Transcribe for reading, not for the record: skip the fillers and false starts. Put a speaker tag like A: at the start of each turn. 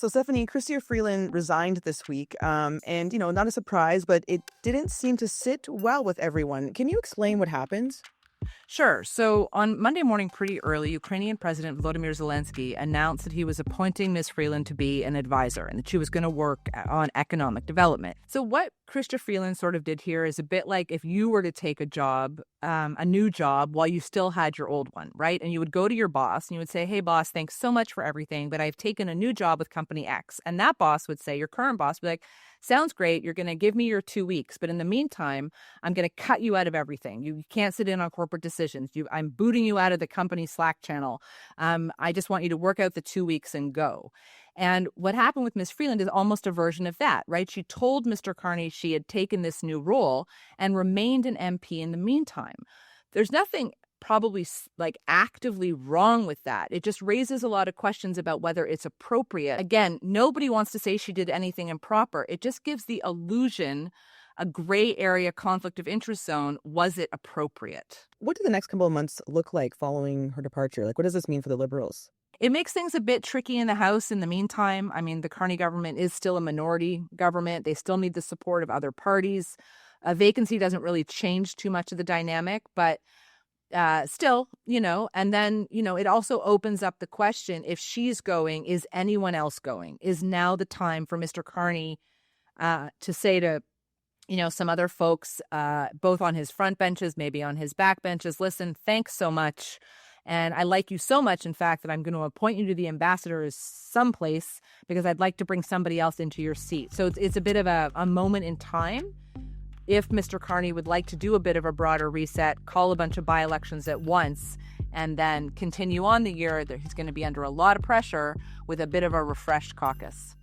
A: So, Stephanie, Chrystia Freeland resigned this week. And, not a surprise, but it didn't seem to sit well with everyone. Can you explain what happened?
B: Sure. So on Monday morning, pretty early, Ukrainian President Volodymyr Zelensky announced that he was appointing Ms. Freeland to be an advisor and that she was going to work on economic development. So what Chrystia Freeland sort of did here is a bit like if you were to take a job, a new job, while you still had your old one, right? And you would go to your boss and you would say, hey, boss, thanks so much for everything, but I've taken a new job with company X. And that boss would say, your current boss would be like, sounds great. You're going to give me your 2 weeks. But in the meantime, I'm going to cut you out of everything. You can't sit in on corporate decisions. I'm booting you out of the company Slack channel. I just want you to work out the 2 weeks and go. And what happened with Ms. Freeland is almost a version of that, right? She told Mr. Carney she had taken this new role and remained an MP in the meantime. There's nothing probably like actively wrong with that. It just raises a lot of questions about whether it's appropriate. Again, nobody wants to say she did anything improper. It just gives the illusion, a gray area conflict of interest zone. Was it appropriate?
A: What do the next couple of months look like following her departure? Like, what does this mean for the Liberals?
B: It makes things a bit tricky in the House in the meantime. I mean, the Carney government is still a minority government. They still need the support of other parties. A vacancy doesn't really change too much of the dynamic, but still, and then, it also opens up the question, if she's going, is anyone else going? Is now the time for Mr. Carney to say to, some other folks, both on his front benches, maybe on his back benches, listen, thanks so much. And I like you so much, in fact, that I'm going to appoint you to the ambassadors someplace because I'd like to bring somebody else into your seat. So it's a bit of a moment in time. If Mr. Carney would like to do a bit of a broader reset, call a bunch of by-elections at once, and then continue on the year that he's going to be under a lot of pressure with a bit of a refreshed caucus.